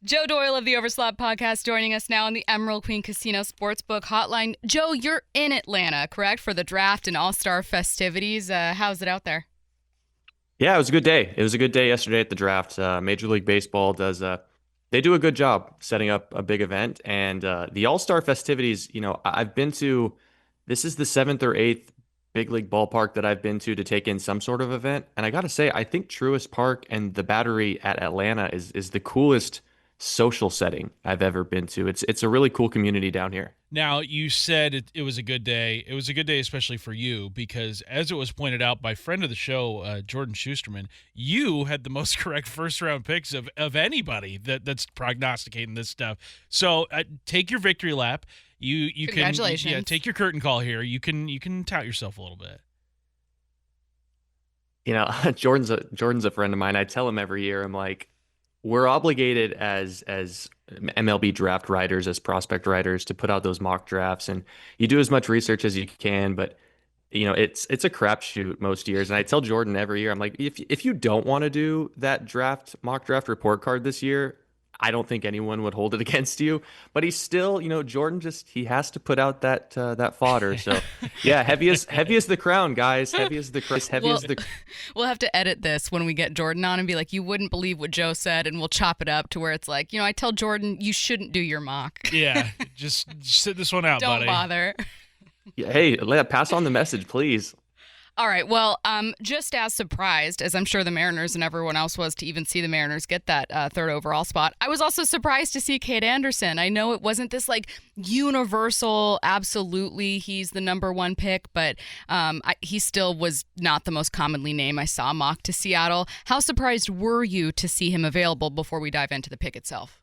Joe Doyle of the Overslot Podcast joining us now on the Emerald Queen Casino Sportsbook Hotline. Joe, you're in Atlanta, correct, for the draft and All-Star festivities. How's it out there? Yeah, it was a good day. It was a good day yesterday at the draft. Major League Baseball does they do a good job setting up a big event, and the All-Star festivities. I've been to. This is the seventh or eighth big league ballpark that I've been to take in some sort of event, and I got to say, I think Truist Park and the Battery at Atlanta is the coolest social setting I've ever been to. It's a really cool community down here. Now, you said it was a good day. It was a good day, especially for you, because as it was pointed out by friend of the show, Jordan Schusterman, you had the most correct first-round picks of anybody that's prognosticating this stuff. So take your victory lap. You Congratulations. can take your curtain call here. You can tout yourself a little bit. Jordan's a friend of mine. I tell him every year, I'm like, we're obligated as MLB draft writers, as prospect writers, to put out those mock drafts, and you do as much research as you can. But it's a crapshoot most years. And I tell Jordan every year, I'm like, if you don't want to do that mock draft report card this year, I don't think anyone would hold it against you. But he's still, Jordan he has to put out that fodder. So yeah, heavy as the crown, guys. Heavy as the Christ, heavy Well, as the. we'll have to edit this when we get Jordan on and be like, you wouldn't believe what Joe said, and we'll chop it up to where it's like, I tell Jordan you shouldn't do your mock. Yeah, just sit this one out, Don't buddy. bother. Yeah, hey, pass on the message, please. All right. Well, just as surprised as I'm sure the Mariners and everyone else was to even see the Mariners get that third overall spot, I was also surprised to see Kade Anderson. I know it wasn't this like universal, absolutely, he's the number one pick, but he still was not the most commonly named. I saw mocked to Seattle. How surprised were you to see him available before we dive into the pick itself?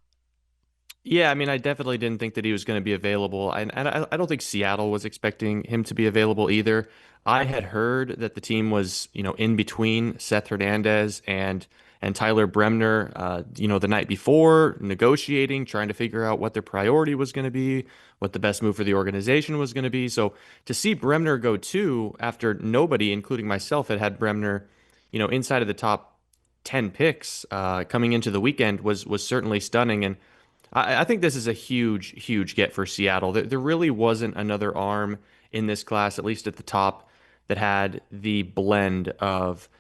Yeah, I mean, I definitely didn't think that he was going to be available. And I don't think Seattle was expecting him to be available either. I had heard that the team was, in between Seth Hernandez and Tyler Bremner, the night before, negotiating, trying to figure out what their priority was going to be, what the best move for the organization was going to be. So to see Bremner go two after nobody, including myself, had Bremner, inside of the top 10 picks coming into the weekend was certainly stunning. And I think this is a huge, huge get for Seattle. There really wasn't another arm in this class, at least at the top, that had the blend of,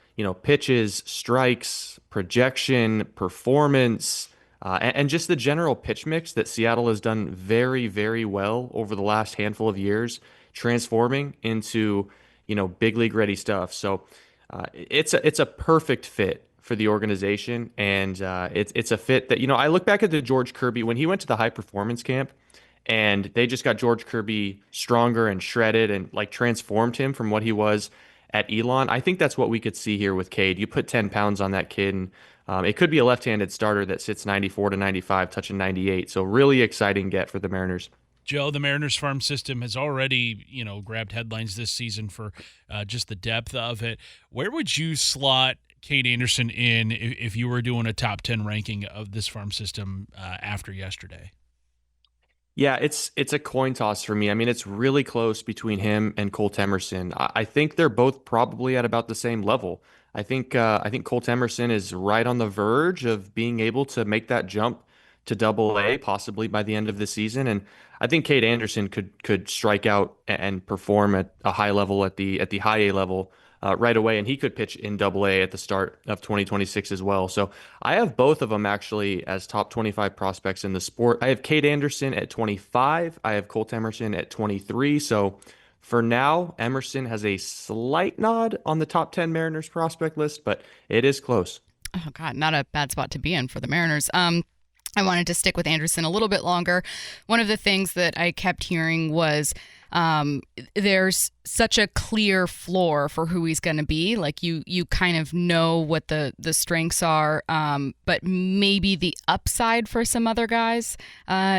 pitches, strikes, projection, performance, and just the general pitch mix that Seattle has done very, very well over the last handful of years, transforming into, big league ready stuff. So it's a perfect fit for the organization, and it's a fit that I look back at the George Kirby when he went to the high performance camp, and they just got George Kirby stronger and shredded and like transformed him from what he was at Elon. I think that's what we could see here with Cade. You put 10 pounds on that kid, and it could be a left-handed starter that sits 94 to 95, touching 98. So really exciting get for the Mariners. Joe, the Mariners farm system has already, grabbed headlines this season for just the depth of it. Where would you slot Kade Anderson in if you were doing a top 10 ranking of this farm system after yesterday? Yeah, it's a coin toss for me. I mean, it's really close between him and Colt Emerson. I think they're both probably at about the same level. I think Colt Emerson is right on the verge of being able to make that jump to Double A, possibly by the end of the season. And I think Kate Anderson could strike out and perform at a high level at the high A level right away, and he could pitch in Double A at the start of 2026 as well. So I have both of them actually as top 25 prospects in the sport. I have Kate Anderson at 25. I have Colt Emerson at 23. So for now, Emerson has a slight nod on the top 10 Mariners prospect list, but it is close. Oh, God, not a bad spot to be in for the Mariners. I wanted to stick with Anderson a little bit longer. One of the things that I kept hearing was there's such a clear floor for who he's going to be. Like you kind of know what the strengths are, but maybe the upside for some other guys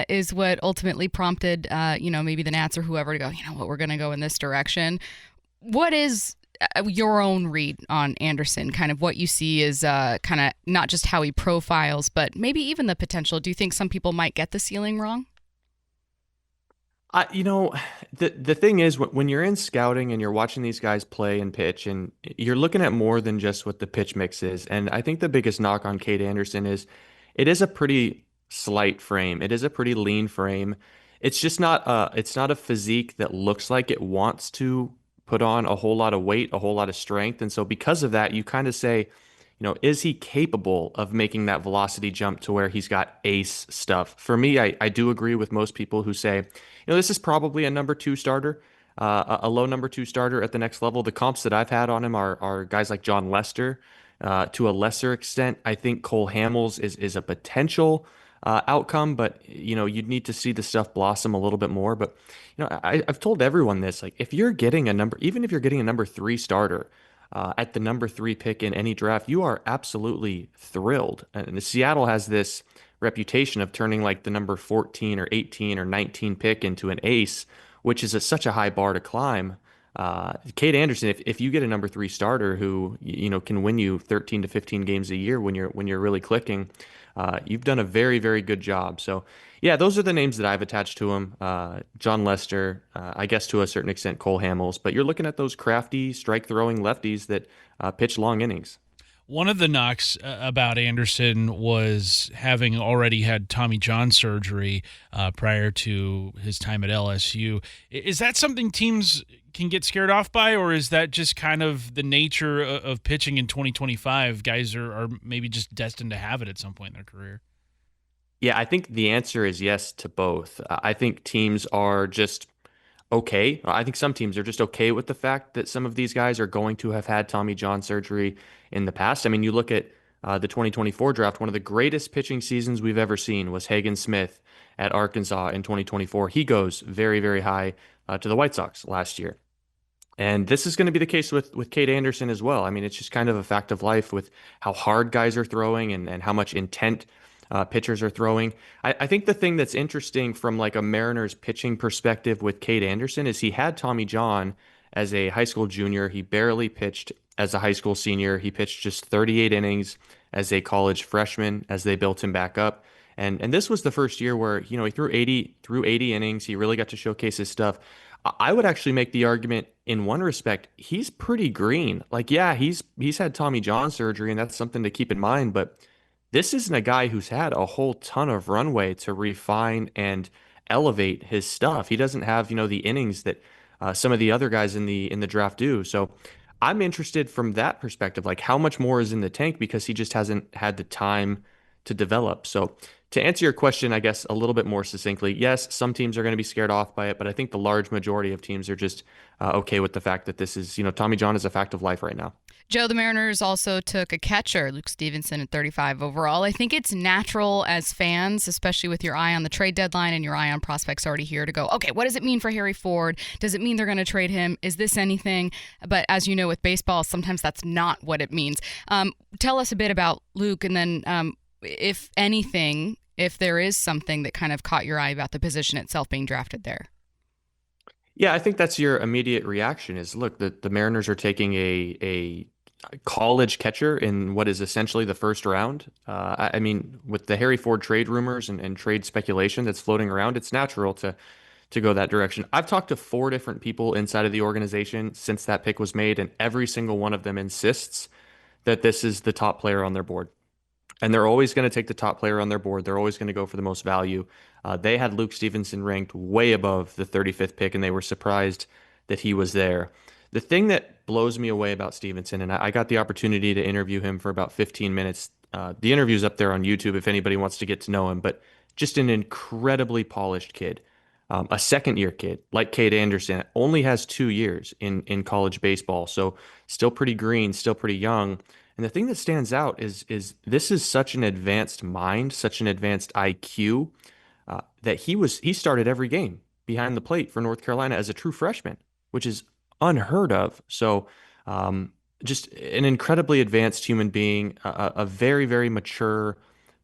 is what ultimately prompted, maybe the Nats or whoever to go, what, we're going to go in this direction. What is your own read on Anderson, kind of what you see is kind of not just how he profiles, but maybe even the potential? Do you think some people might get the ceiling wrong? The thing is, when you're in scouting and you're watching these guys play and pitch, and you're looking at more than just what the pitch mix is. And I think the biggest knock on Kate Anderson is it is a pretty slight frame. It is a pretty lean frame. It's not a physique that looks like it wants to put on a whole lot of weight, a whole lot of strength. And so because of that, you kind of say, is he capable of making that velocity jump to where he's got ace stuff? For me, I do agree with most people who say, this is probably a number two starter, a low number two starter at the next level. The comps that I've had on him are guys like John Lester. To a lesser extent, I think Cole Hamels is a potential outcome, but you'd need to see the stuff blossom a little bit more. But I've told everyone this, like if you're getting a number, even if you're getting a number three starter at the number three pick in any draft, you are absolutely thrilled. And Seattle has this reputation of turning like the number 14 or 18 or 19 pick into an ace, which is such a high bar to climb. Kade Anderson, if you get a number three starter who can win you 13 to 15 games a year when you're really clicking, you've done a very, very good job. So yeah, those are the names that I've attached to him. John Lester, I guess to a certain extent Cole Hamels, but you're looking at those crafty strike throwing lefties that pitch long innings. One of the knocks about Anderson was having already had Tommy John surgery prior to his time at LSU. Is that something teams can get scared off by, or is that just kind of the nature of pitching in 2025? Guys are maybe just destined to have it at some point in their career. Yeah, I think the answer is yes to both. I think teams are just okay. I think some teams are just okay with the fact that some of these guys are going to have had Tommy John surgery in the past. I mean, you look at the 2024 draft, one of the greatest pitching seasons we've ever seen was Hagen Smith at Arkansas in 2024. He goes very, very high to the White Sox last year. And this is going to be the case with Kade Anderson as well. I mean, it's just kind of a fact of life with how hard guys are throwing and how much intent pitchers are throwing. I think the thing that's interesting from like a Mariners pitching perspective with Kade Anderson is he had Tommy John as a high school junior. He barely pitched as a high school senior. He pitched just 38 innings as a college freshman as they built him back up. And this was the first year where, he threw 80 innings. He really got to showcase his stuff. I would actually make the argument in one respect, he's pretty green. Like, yeah, he's had Tommy John surgery, and that's something to keep in mind, but this isn't a guy who's had a whole ton of runway to refine and elevate his stuff. He doesn't have, the innings that some of the other guys in the draft do. So I'm interested from that perspective, like how much more is in the tank because he just hasn't had the time to develop. So to answer your question, I guess a little bit more succinctly, yes, some teams are going to be scared off by it, but I think the large majority of teams are just okay with the fact that this is, Tommy John is a fact of life right now. Joe, the Mariners also took a catcher, Luke Stevenson, at 35 overall. I think it's natural as fans, especially with your eye on the trade deadline and your eye on prospects already here, to go, okay, what does it mean for Harry Ford? Does it mean they're going to trade him? Is this anything? But as you know, with baseball, sometimes that's not what it means. Tell us a bit about Luke, and then if anything, if there is something that kind of caught your eye about the position itself being drafted there. Yeah, I think that's your immediate reaction is, look, the Mariners are taking a college catcher in what is essentially the first round. I mean, with the Harry Ford trade rumors and trade speculation that's floating around, it's natural to go that direction. I've talked to 4 different people inside of the organization since that pick was made, and every single one of them insists that this is the top player on their board. And they're always going to take the top player on their board. They're always going to go for the most value. They had Luke Stevenson ranked way above the 35th pick, and they were surprised that he was there. The thing that blows me away about Stevenson, and I got the opportunity to interview him for about 15 minutes. The interview's up there on YouTube if anybody wants to get to know him, but just an incredibly polished kid. A second-year kid like Kade Anderson only has 2 years in college baseball, so still pretty green, still pretty young. And the thing that stands out is this is such an advanced mind, such an advanced IQ, that he started every game behind the plate for North Carolina as a true freshman, which is unheard of. So just an incredibly advanced human being, a very, very mature,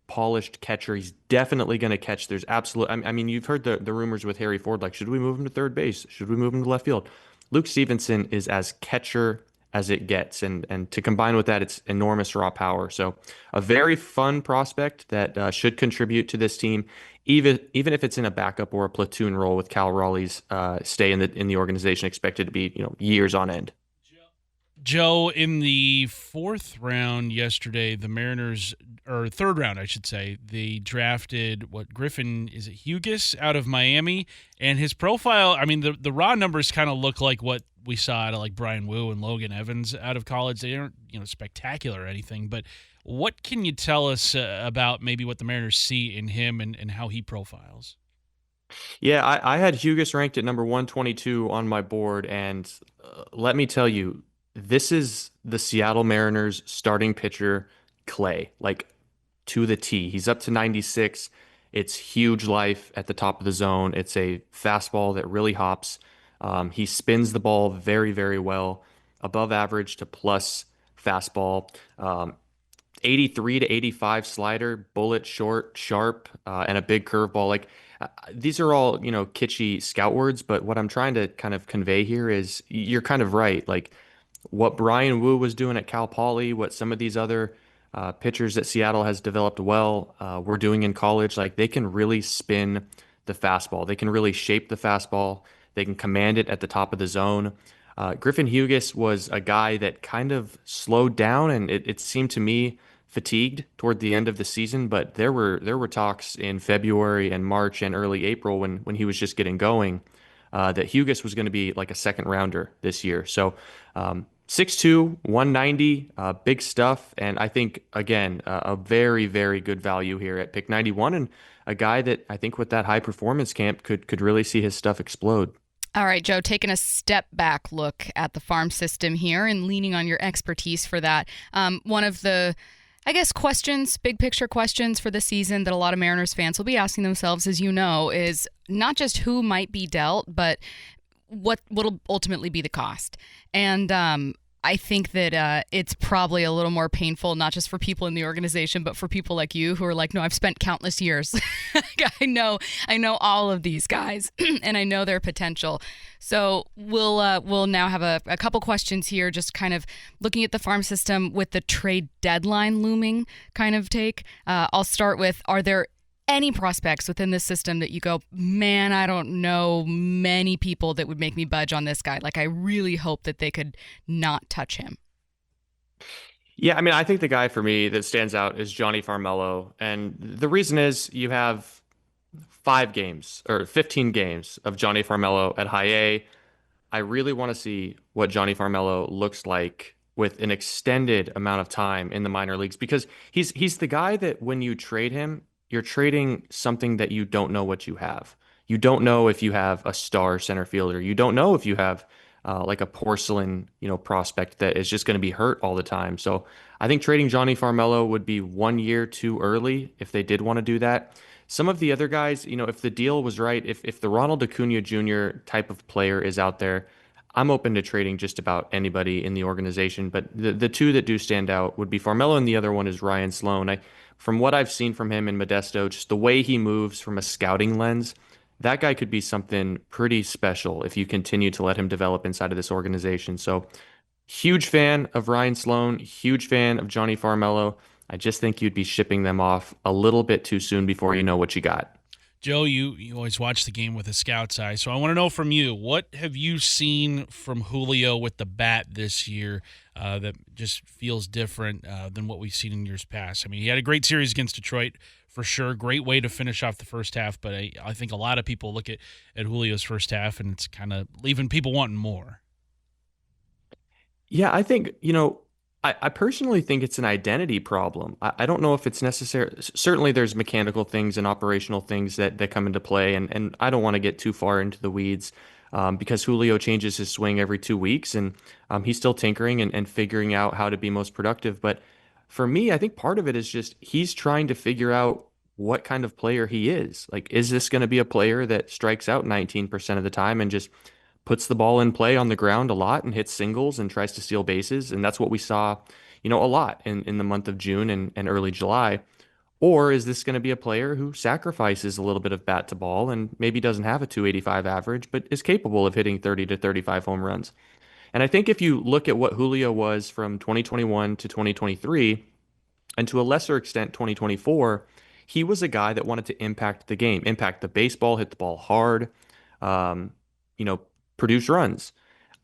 polished catcher. He's definitely going to catch. There's absolute. I mean, you've heard the rumors with Harry Ford, like, should we move him to third base? Should we move him to left field? Luke Stevenson is as catcher as it gets, and to combine with that, it's enormous raw power. So a very fun prospect that should contribute to this team, even if it's in a backup or a platoon role with Cal Raleigh's stay in the organization expected to be years on end. Joe, in the fourth round yesterday, the Mariners, or third round, I should say, they drafted Griffin, is it Hugus out of Miami? And his profile, I mean, the raw numbers kind of look like what we saw out of like Brian Wu and Logan Evans out of college. They aren't, spectacular or anything, but what can you tell us about maybe what the Mariners see in him and how he profiles? Yeah, I had Hugus ranked at number 122 on my board, and let me tell you, this is the Seattle Mariners starting pitcher, Clay, like to the T. He's up to 96. It's huge life at the top of the zone. It's a fastball that really hops. He spins the ball very, very well, above average to plus fastball. 83 to 85 slider, bullet short, sharp, and a big curveball. Like these are all, kitschy scout words, but what I'm trying to kind of convey here is you're kind of right. Like what Brian Wu was doing at Cal Poly, what some of these other pitchers that Seattle has developed well were doing in college, like they can really spin the fastball. They can really shape the fastball. They can command it at the top of the zone. Griffin Hugus was a guy that kind of slowed down, and it seemed to me fatigued toward the end of the season. But there were talks in February and March and early April when he was just getting going that Hugus was going to be like a second rounder this year. So 6'2", 190, big stuff, and I think again a very very good value here at pick 91, and a guy that I think with that high performance camp could really see his stuff explode. All right, Joe, taking a step back look at the farm system here and leaning on your expertise for that. One of the, I guess, questions, big picture questions for the season that a lot of Mariners fans will be asking themselves, as you know, is not just who might be dealt, but what will ultimately be the cost. And I think that it's probably a little more painful, not just for people in the organization, but for people like you who are like, no, I've spent countless years. I know all of these guys, and I know their potential. So we'll now have a couple questions here, just kind of looking at the farm system with the trade deadline looming kind of take. I'll start with, are there any prospects within this system that you go, man, I don't know many people that would make me budge on this guy. Like, I really hope that they could not touch him. Yeah, I mean, I think the guy for me that stands out is Johnny Farmelo. And the reason is you have 5 games or 15 games of Johnny Farmelo at high A. I really want to see what Johnny Farmelo looks like with an extended amount of time in the minor leagues, because he's the guy that when you trade him, you're trading something that you don't know what you have. You don't know if you have a star center fielder. You don't know if you have like a porcelain, prospect that is just going to be hurt all the time. So I think trading Johnny Farmelo would be 1 year too early if they did want to do that. Some of the other guys, if the deal was right, if the Ronald Acuna Jr. type of player is out there, I'm open to trading just about anybody in the organization. But the two that do stand out would be Farmelo, and the other one is Ryan Sloan. From what I've seen from him in Modesto, just the way he moves from a scouting lens, that guy could be something pretty special if you continue to let him develop inside of this organization. So, huge fan of Ryan Sloan, huge fan of Johnny Farmelo. I just think you'd be shipping them off a little bit too soon before you know what you got. Joe, you always watch the game with a scout's eye, so I want to know from you, what have you seen from Julio with the bat this year that just feels different than what we've seen in years past? I mean, he had a great series against Detroit for sure. Great way to finish off the first half, but I think a lot of people look at Julio's first half, and it's kind of leaving people wanting more. Yeah, I think, I personally think it's an identity problem. I don't know if it's necessary. Certainly, there's mechanical things and operational things that come into play, and I don't want to get too far into the weeds because Julio changes his swing every 2 weeks, and he's still tinkering and figuring out how to be most productive. But for me, I think part of it is just he's trying to figure out what kind of player he is. Like, is this going to be a player that strikes out 19% of the time and just puts the ball in play on the ground a lot and hits singles and tries to steal bases? And that's what we saw, a lot in the month of June and early July. Or is this going to be a player who sacrifices a little bit of bat to ball and maybe doesn't have a 285 average, but is capable of hitting 30 to 35 home runs? And I think if you look at what Julio was from 2021 to 2023, and to a lesser extent 2024, he was a guy that wanted to impact the game, impact the baseball, hit the ball hard, um, you know, produce runs.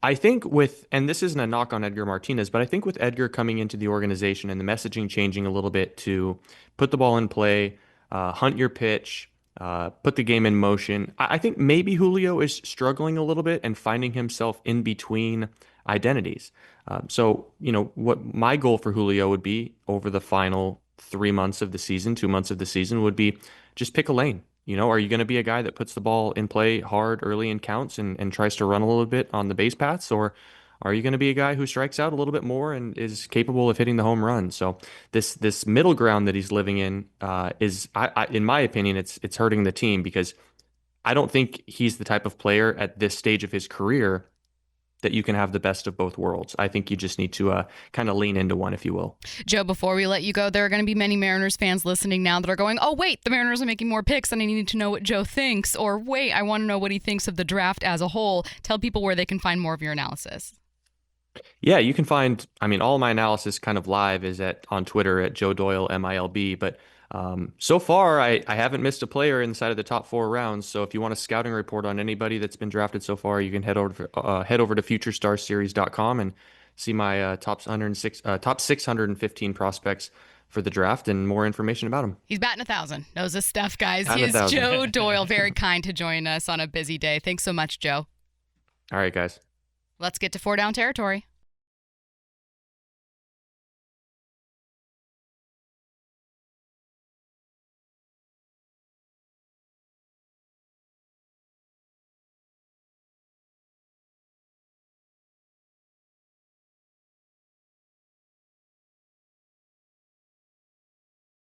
I think and this isn't a knock on Edgar Martinez, but I think with Edgar coming into the organization and the messaging changing a little bit to put the ball in play, hunt your pitch, put the game in motion, I think maybe Julio is struggling a little bit and finding himself in between identities. So, what my goal for Julio would be over the final 3 months of the season, 2 months of the season would be just pick a lane. Are you going to be a guy that puts the ball in play hard early in counts and tries to run a little bit on the base paths, or are you going to be a guy who strikes out a little bit more and is capable of hitting the home run? So this middle ground that he's living in in my opinion, it's hurting the team because I don't think he's the type of player at this stage of his career that you can have the best of both worlds. I think you just need to kind of lean into one, if you will. Joe, before we let you go, there are going to be many Mariners fans listening now that are going, oh, wait, the Mariners are making more picks and I need to know what Joe thinks. Or wait, I want to know what he thinks of the draft as a whole. Tell people where they can find more of your analysis. Yeah, you can find, all my analysis kind of live is on Twitter at Joe Doyle, MILB. But so far, I haven't missed a player inside of the top 4 rounds. So if you want a scouting report on anybody that's been drafted so far, you can head over to futurestarseries.com and see my top 615 prospects for the draft and more information about them. He's batting 1,000. Knows his stuff, guys. He is Joe Doyle. Very kind to join us on a busy day. Thanks so much, Joe. All right, guys. Let's get to 4 down territory.